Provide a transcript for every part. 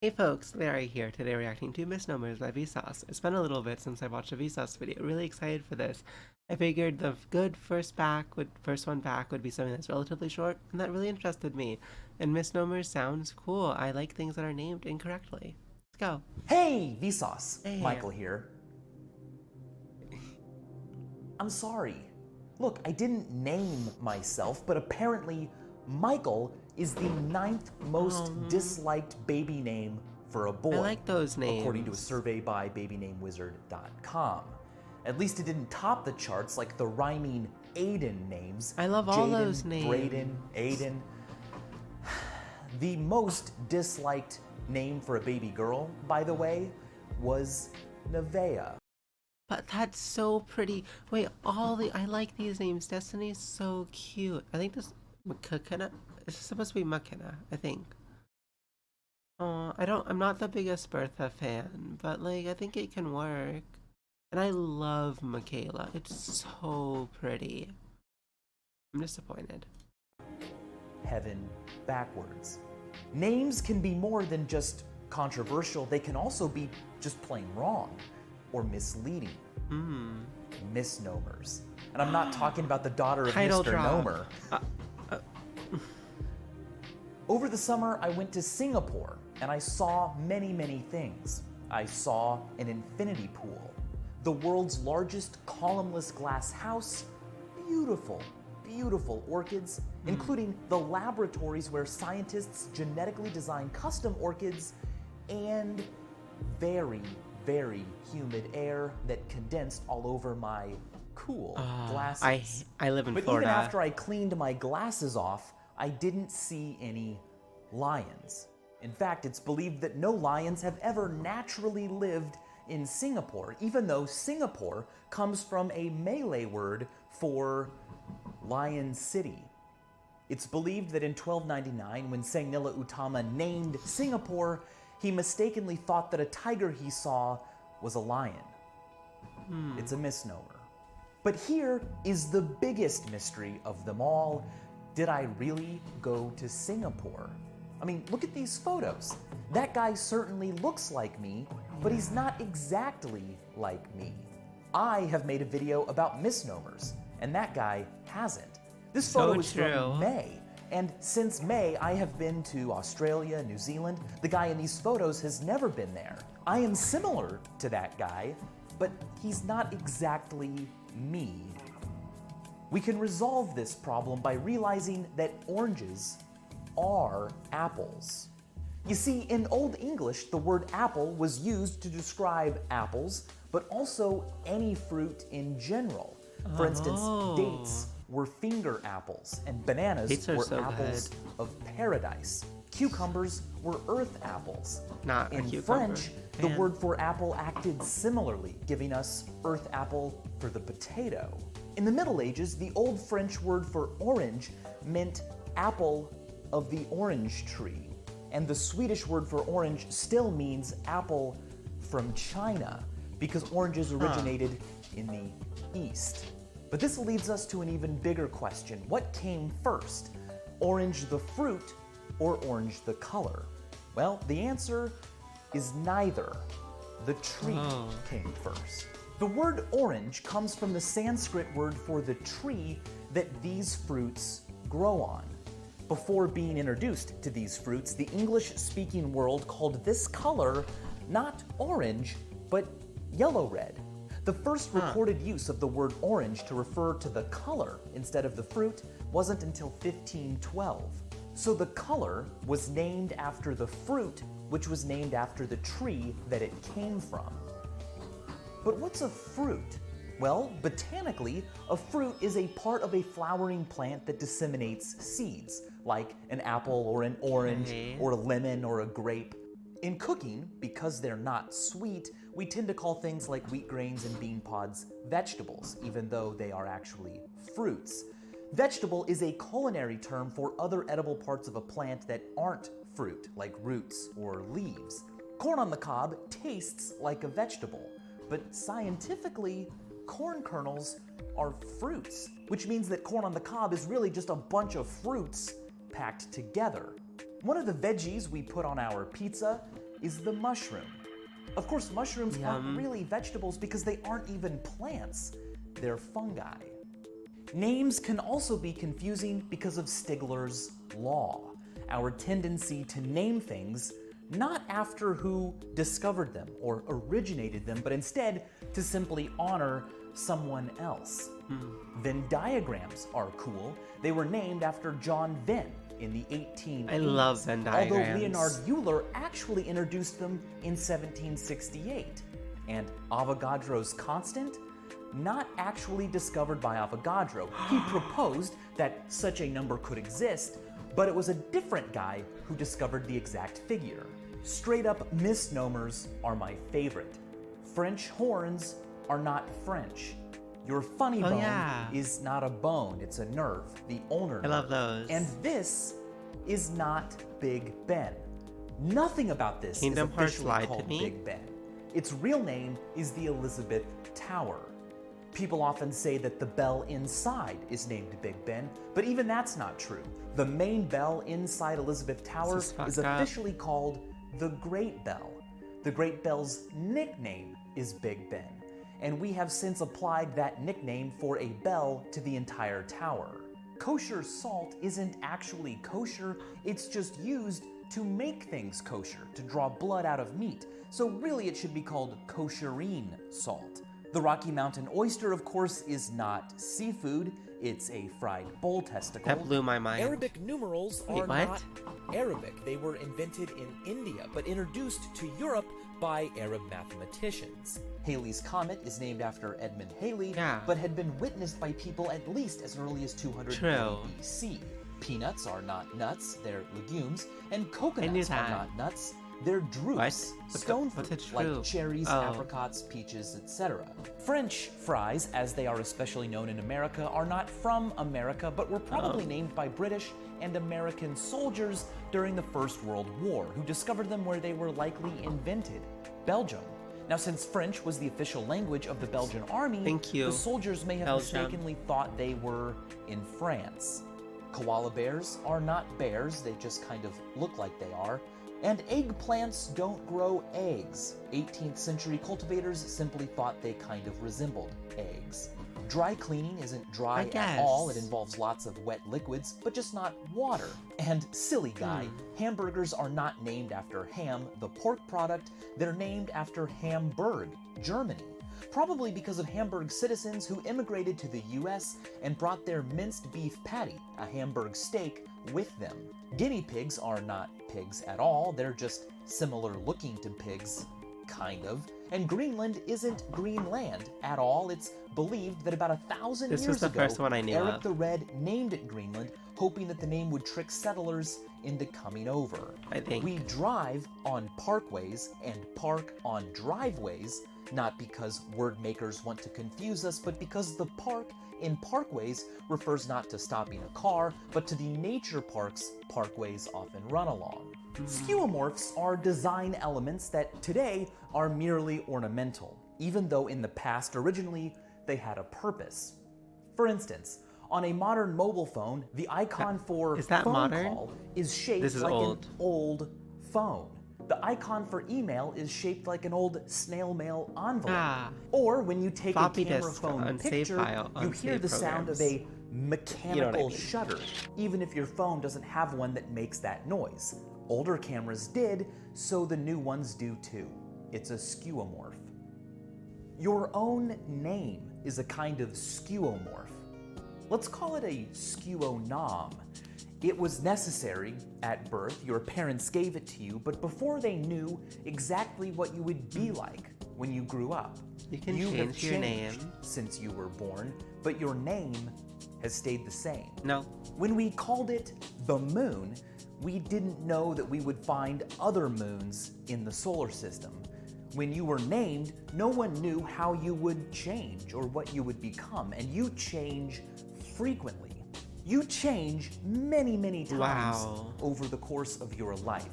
Hey folks, Larry here, today reacting to Misnomers by Vsauce. It's been a little bit since I watched a Vsauce video, really excited for this. I figured the good first one back would be something that's relatively short, and that really interested me. And Misnomers sounds cool, I like things that are named incorrectly. Let's go. Hey, Vsauce! Hey. Michael here. I'm sorry. Look, I didn't name myself, but apparently Michael is the 9th most disliked baby name for a boy. I like those names. According to a survey by babynamewizard.com. At least it didn't top the charts like the rhyming Aiden names. I love all Jaden, those names. Braden, Aiden. The most disliked name for a baby girl, by the way, was Nevaeh. But that's so pretty. Wait, I like these names. Destiny's so cute. I think this McKenna. It's supposed to be McKenna, I think. I'm not the biggest Bertha fan, but like I think it can work. And I love Michaela. It's so pretty. I'm disappointed. Heaven backwards. Names can be more than just controversial. They can also be just plain wrong or misleading. Misnomers. And I'm not talking about the daughter of Title Mr. drop. Nomer. Over the summer, I went to Singapore and I saw many, many things. I saw an infinity pool, the world's largest columnless glass house, beautiful, beautiful orchids, including the laboratories where scientists genetically design custom orchids, and very, very humid air that condensed all over my cool glasses. I live in But Florida. even after I cleaned my glasses off, I didn't see any lions. In fact, it's believed that no lions have ever naturally lived in Singapore, even though Singapore comes from a Malay word for Lion City. It's believed that in 1299, when Sengnila Utama named Singapore, he mistakenly thought that a tiger he saw was a lion. It's a misnomer. But here is the biggest mystery of them all. Did I really go to Singapore? I mean, look at these photos. That guy certainly looks like me, but he's not exactly like me. I have made a video about misnomers, and that guy hasn't. This photo is from May, and since May, I have been to Australia, New Zealand. The guy in these photos has never been there. I am similar to that guy, but he's not exactly me. We can resolve this problem by realizing that oranges are apples. You see, in Old English, the word apple was used to describe apples, but also any fruit in general. For instance, dates were finger apples, and bananas were apples of paradise. Cucumbers were earth apples. Not in a cucumber. French, the word for apple acted similarly, giving us earth apple for the potato. In the Middle Ages, the Old French word for orange meant apple of the orange tree. And the Swedish word for orange still means apple from China, because oranges originated in the East. But this leads us to an even bigger question. What came first? Orange the fruit or orange the color? Well, the answer is neither. The tree came first. The word orange comes from the Sanskrit word for the tree that these fruits grow on. Before being introduced to these fruits, the English-speaking world called this color not orange, but yellow-red. The first recorded use of the word orange to refer to the color instead of the fruit wasn't until 1512. So the color was named after the fruit, which was named after the tree that it came from. But what's a fruit? Well, botanically, a fruit is a part of a flowering plant that disseminates seeds, like an apple or an orange or a lemon or a grape. In cooking, because they're not sweet, we tend to call things like wheat grains and bean pods vegetables, even though they are actually fruits. Vegetable is a culinary term for other edible parts of a plant that aren't fruit, like roots or leaves. Corn on the cob tastes like a vegetable, but scientifically, corn kernels are fruits, which means that corn on the cob is really just a bunch of fruits packed together. One of the veggies we put on our pizza is the mushroom. Of course, mushrooms aren't really vegetables because they aren't even plants. They're fungi. Names can also be confusing because of Stigler's law, our tendency to name things not after who discovered them or originated them, but instead to simply honor someone else. Venn diagrams are cool. They were named after John Venn in the 1880s. I love Venn diagrams. Although Leonhard Euler actually introduced them in 1768. And Avogadro's constant? Not actually discovered by Avogadro. He proposed that such a number could exist, but it was a different guy who discovered the exact figure. Straight up misnomers are my favorite. French horns are not French. Your funny bone is not a bone, it's a nerve, the ulnar nerve. I love those. And this is not Big Ben. Nothing about this Kingdom is Hearts officially lied to called me. Big Ben. Its real name is the Elizabeth Tower. People often say that the bell inside is named Big Ben, but even that's not true. The main bell inside Elizabeth Tower is officially called the Great Bell. The Great Bell's nickname is Big Ben, and we have since applied that nickname for a bell to the entire tower. Kosher salt isn't actually kosher, it's just used to make things kosher, to draw blood out of meat. So really it should be called kosherine salt. The Rocky Mountain oyster, of course, is not seafood. It's a fried bull testicle. That blew my mind. Arabic numerals are not Arabic. They were invented in India, but introduced to Europe by Arab mathematicians. Halley's Comet is named after Edmund Halley, but had been witnessed by people at least as early as 200 BC. Peanuts are not nuts, they're legumes, and coconuts are not nuts. They're drupes, stone fruit, like cherries, apricots, peaches, etc. French fries, as they are especially known in America, are not from America, but were probably named by British and American soldiers during the First World War, who discovered them where they were likely invented, Belgium. Now, since French was the official language of the Belgian army, the soldiers may have mistakenly thought they were in France. Koala bears are not bears, they just kind of look like they are. And eggplants don't grow eggs. 18th century cultivators simply thought they kind of resembled eggs. Dry cleaning isn't dry at all. It involves lots of wet liquids, but just not water. And silly guy, hamburgers are not named after ham, the pork product. They're named after Hamburg, Germany. Probably because of Hamburg citizens who immigrated to the US and brought their minced beef patty, a Hamburg steak, with them. Guinea pigs are not pigs at all, they're just similar looking to pigs, kind of. And Greenland isn't Greenland at all. It's believed that about 1,000 years ago, the first one I knew Eric the Red named it Greenland, hoping that the name would trick settlers into coming over. We drive on parkways and park on driveways, not because word makers want to confuse us, but because the park in parkways refers not to stopping a car, but to the nature parks parkways often run along. Skeuomorphs are design elements that today are merely ornamental, even though in the past originally they had a purpose. For instance, on a modern mobile phone, the icon for phone call is shaped like an old phone. The icon for email is shaped like an old snail mail envelope. Or when you take a camera phone picture, you hear the sound of a mechanical shutter, even if your phone doesn't have one that makes that noise. Older cameras did, so the new ones do too. It's a skeuomorph. Your own name is a kind of skeuomorph. Let's call it a skeuonom. It was necessary at birth, your parents gave it to you, but before they knew exactly what you would be like when you grew up. You can change your name since you were born, but your name has stayed the same. No. When we called it the moon, we didn't know that we would find other moons in the solar system. When you were named, no one knew how you would change or what you would become, and you change frequently. You change many, many times over the course of your life.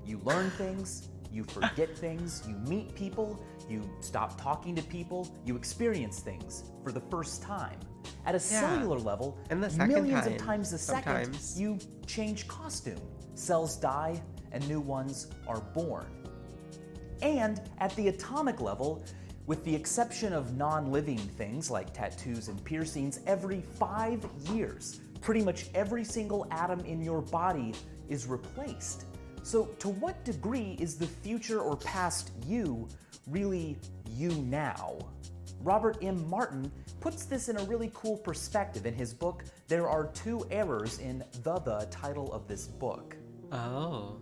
You learn things, you forget things, you meet people, you stop talking to people, you experience things for the first time. At a cellular level, millions of times a second, you change costume. Cells die and new ones are born. And at the atomic level, with the exception of non-living things like tattoos and piercings, every 5 years, pretty much every single atom in your body is replaced. So to what degree is the future or past you really you now? Robert M. Martin puts this in a really cool perspective in his book, There Are Two Errors in the title of this book. Oh.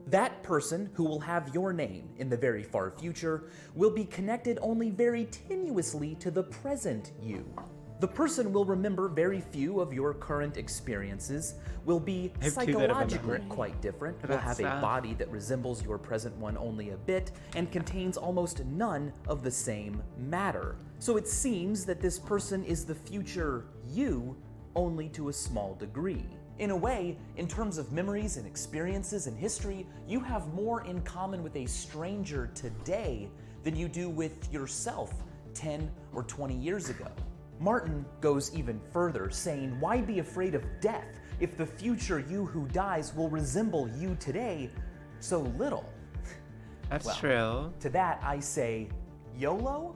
That person who will have your name in the very far future will be connected only very tenuously to the present you. The person will remember very few of your current experiences, will be psychologically quite different, will have a body that resembles your present one only a bit, and contains almost none of the same matter. So it seems that this person is the future you, only to a small degree. In a way, in terms of memories and experiences and history, you have more in common with a stranger today than you do with yourself 10 or 20 years ago. Martin goes even further, saying, why be afraid of death if the future you who dies will resemble you today so little? That's true. To that I say, YOLO?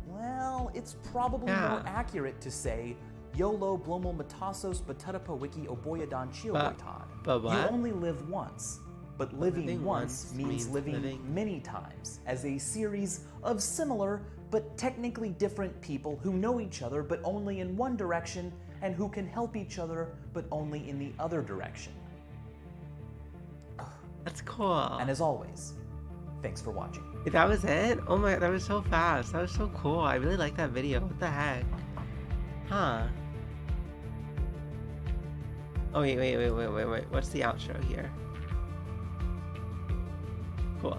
Well, it's probably more accurate to say, YOLO Blomo Metasos Batutapa Wiki Oboyadan Chioboytad. But what? You only live once. But living once means living many times, as a series of similar but technically different people who know each other but only in one direction and who can help each other but only in the other direction. That's cool. And as always, thanks for watching. That was it? Oh my, that was so fast. That was so cool. I really like that video. What the heck? Huh. Oh, wait. What's the outro here? Cool.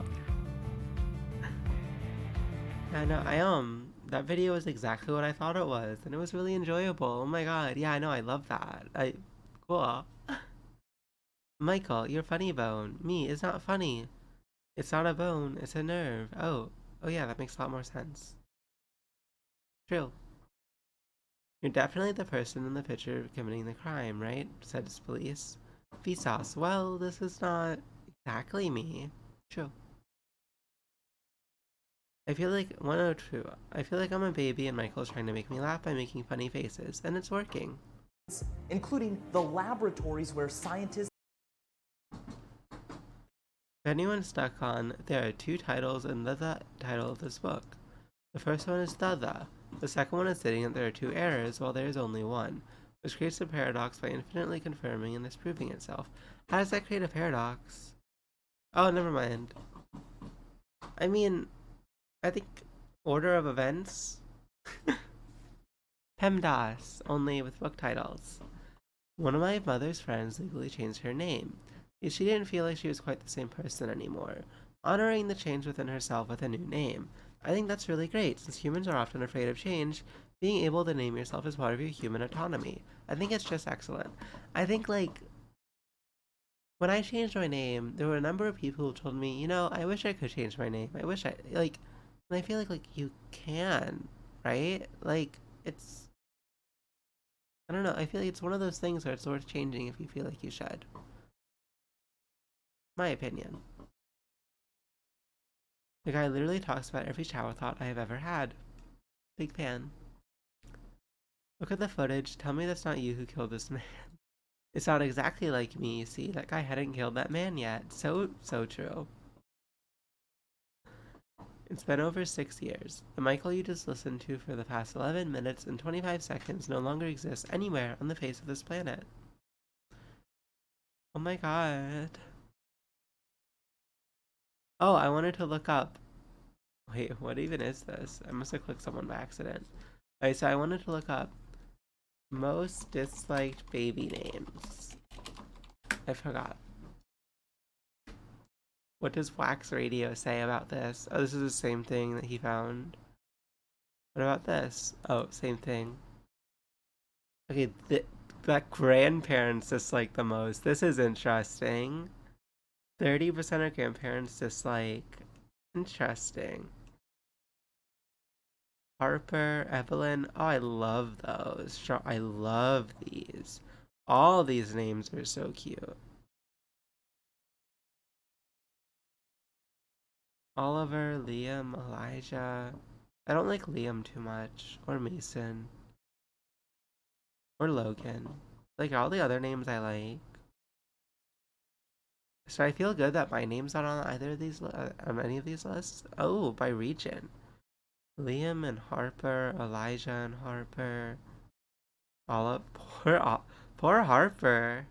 Yeah, no, that video was exactly what I thought it was, and it was really enjoyable. Oh my god, yeah, I know, I love that. Cool. Michael, you're funny bone. Me, it's not funny. It's not a bone, it's a nerve. Oh yeah, that makes a lot more sense. True. You're definitely the person in the picture committing the crime, right? Said police. Vsauce, well, this is not exactly me. True. I feel like, 102, I feel like I'm a baby and Michael's trying to make me laugh by making funny faces, and it's working. Including the laboratories where scientists... If anyone's stuck on, there are two titles in the title of this book. The first one is the. The second one is stating that there are two errors while there is only one, which creates a paradox by infinitely confirming and disproving itself. How does that create a paradox? Oh, never mind. I mean, I think order of events? PEMDAS, only with book titles. One of my mother's friends legally changed her name, because she didn't feel like she was quite the same person anymore, honoring the change within herself with a new name. I think that's really great, since humans are often afraid of change. Being able to name yourself is part of your human autonomy. I think it's just excellent. I think, like, when I changed my name, there were a number of people who told me, you know, I wish I could change my name. I wish I, like, and I feel like you can, right? Like, it's, I don't know, I feel like it's one of those things where it's worth changing if you feel like you should. My opinion. The guy literally talks about every shower thought I have ever had. Big fan. Look at the footage. Tell me that's not you who killed this man. It's not exactly like me, you see. That guy hadn't killed that man yet. So true. It's been over 6 years. The Michael you just listened to for the past 11 minutes and 25 seconds no longer exists anywhere on the face of this planet. Oh my god. Oh, I wanted to look up. Wait, what even is this? I must have clicked someone by accident. Okay, so I wanted to look up most disliked baby names. I forgot. What does Wax Radio say about this? Oh, this is the same thing that he found. What about this? Oh, same thing. Okay, that grandparents dislike the most. This is interesting. 30% of grandparents dislike. Interesting. Harper, Evelyn. Oh, I love those. I love these. All these names are so cute. Oliver, Liam, Elijah. I don't like Liam too much. Or Mason. Or Logan. Like all the other names I like. So I feel good that my name's not on either of these, on any of these lists. Oh, by region. Liam and Harper, Elijah and Harper. Olive, poor Harper.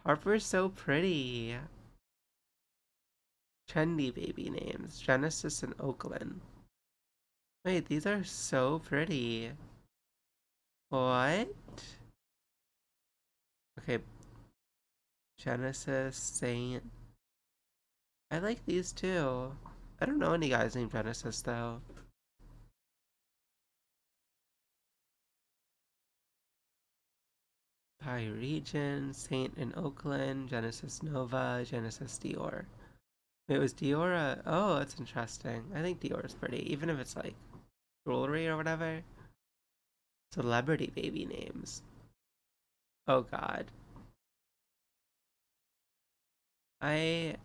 Harper's so pretty. Trendy baby names. Genesis and Oakland. Wait, these are so pretty. What? Okay, Genesis, Saint. I like these too. I don't know any guys named Genesis though. By region, Saint in Oakland, Genesis Nova, Genesis Dior. Wait, was Dior oh, that's interesting. I think Dior is pretty, even if it's like jewelry or whatever. Celebrity baby names. Oh god. I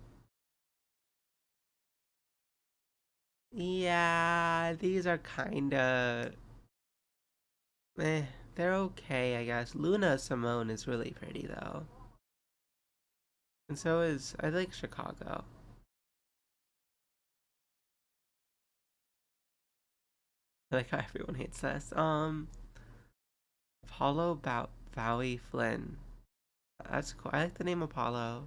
Yeah, these are kinda eh, they're okay, I guess. Luna Simone is really pretty though. And so is I like Chicago. I like how everyone hates this. Apollo Bowie Flynn. That's cool. I like the name Apollo.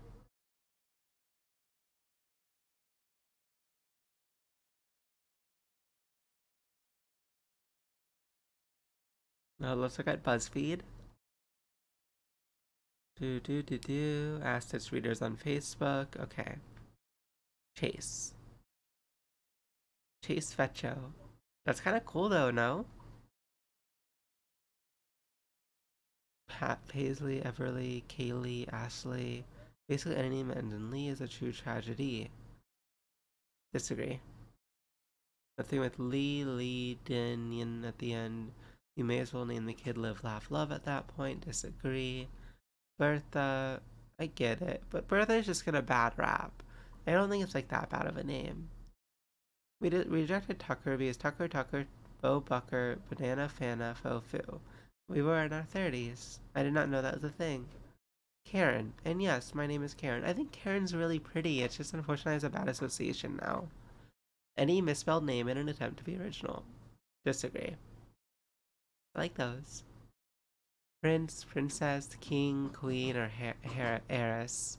Let's look at BuzzFeed. Asked its readers on Facebook. Okay. Chase. Chase Fetcho. That's kind of cool though, no? Pat Paisley, Everly, Kaylee, Ashley. Basically any name that ends in Lee is a true tragedy. Disagree. Nothing with Lee, Din, Yin at the end. You may as well name the kid Live, Laugh, Love at that point. Disagree. Bertha, I get it, but Bertha's just got a bad rap. I don't think it's like that bad of a name. We rejected Tucker because Tucker, Bo Bucker, Banana Fana, Fofu. We were in our 30s. I did not know that was a thing. Karen, and yes, my name is Karen. I think Karen's really pretty. It's just unfortunately has a bad association now. Any misspelled name in an attempt to be original. Disagree. I like those. Prince, princess, king, queen, or heiress.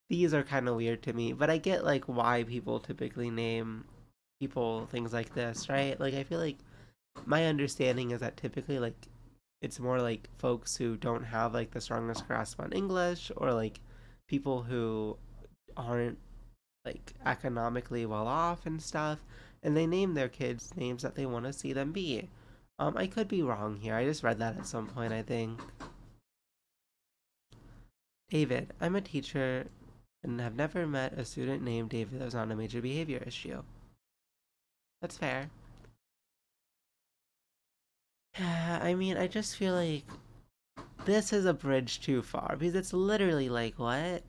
These are kind of weird to me, but I get like why people typically name people things like this, right? Like I feel like my understanding is that typically like it's more like folks who don't have like the strongest grasp on English or like people who aren't like economically well off and stuff, and they name their kids names that they want to see them be. I could be wrong here. I just read that at some point, I think. David, I'm a teacher and have never met a student named David that was on a major behavior issue. That's fair. I mean, I just feel like this is a bridge too far because it's literally like what?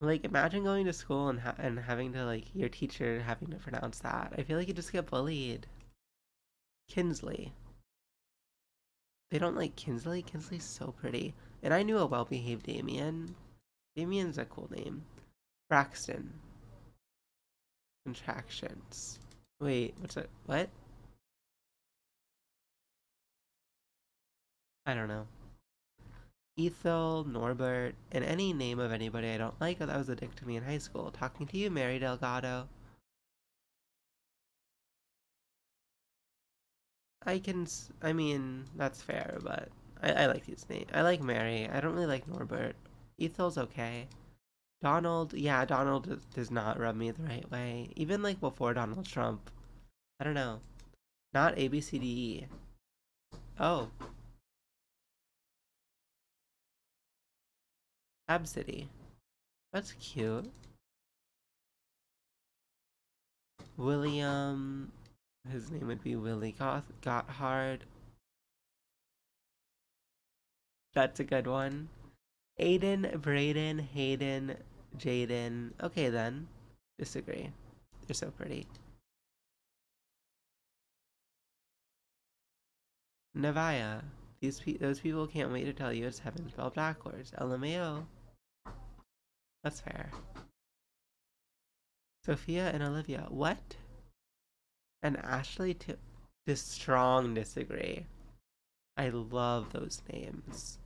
Like imagine going to school and and having to like your teacher having to pronounce that. I feel like you just get bullied. Kinsley. They don't like Kinsley. Kinsley's so pretty. And I knew a well-behaved Damien. Damien's a cool name. Braxton. Contractions. Wait, what's it? What? I don't know. Ethel, Norbert, and any name of anybody I don't like that was a dick to me in high school. Talking to you, Mary Delgado. I mean, that's fair, but I like these names. I like Mary. I don't really like Norbert. Ethel's okay. Donald, yeah, Donald does not rub me the right way. Even like before Donald Trump. I don't know. Not ABCDE. Oh, Absidy. That's cute. William, his name would be Willie Gotthard. That's a good one. Aiden, Braden, Hayden, Jaden. Okay then. Disagree. They're so pretty. Navaya. Those people can't wait to tell you it's heaven spelled backwards. LMAO. That's fair. Sophia and Olivia. What? And Ashley too. Just strong disagree. I love those names.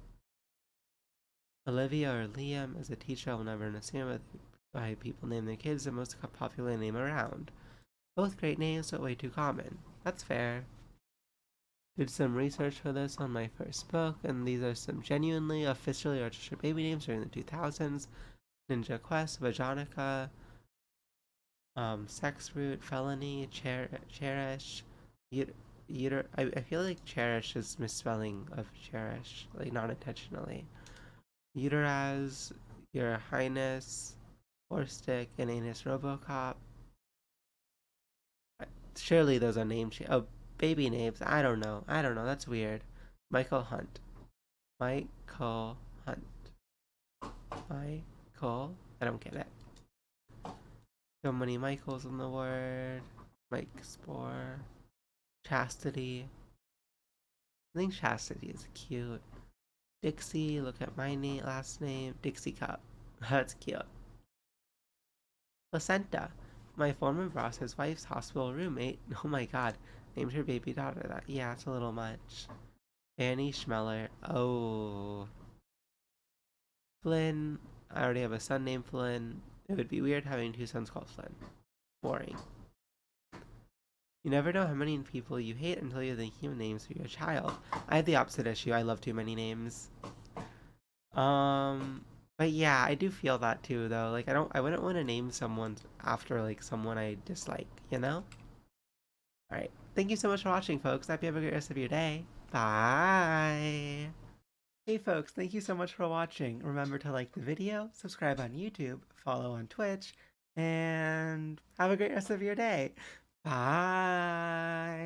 Olivia or Liam as a teacher, I will never understand why people name their kids the most popular name around. Both great names, but way too common. That's fair. Did some research for this on my first book, and these are some genuinely, officially registered baby names during the 2000s. Ninja Quest, Vajonica, Sex Root, Felony, Cherish, I feel like Cherish is misspelling of Cherish, like not intentionally. Uteraz, Your Highness, Horstick, and Anus Robocop. Surely those are name oh, baby names. I don't know. That's weird. Michael Hunt. Michael Hunt. Michael. I don't get it. So many Michaels in the word. Mike Spore. Chastity. I think Chastity is cute. Dixie, look at my last name. Dixie Cup. That's cute. Placenta. My former boss's wife's hospital roommate. Oh my god. Named her baby daughter that. Yeah, it's a little much. Fanny Schmeller. Oh. Flynn. I already have a son named Flynn. It would be weird having two sons called Flynn. Boring. You never know how many people you hate until you think human names for your child. I have the opposite issue. I love too many names. But yeah, I do feel that too, though. Like, I wouldn't want to name someone after, like, someone I dislike, you know? Alright. Thank you so much for watching, folks. I hope you have a great rest of your day. Bye! Hey, folks. Thank you so much for watching. Remember to like the video, subscribe on YouTube, follow on Twitch, and have a great rest of your day. Bye!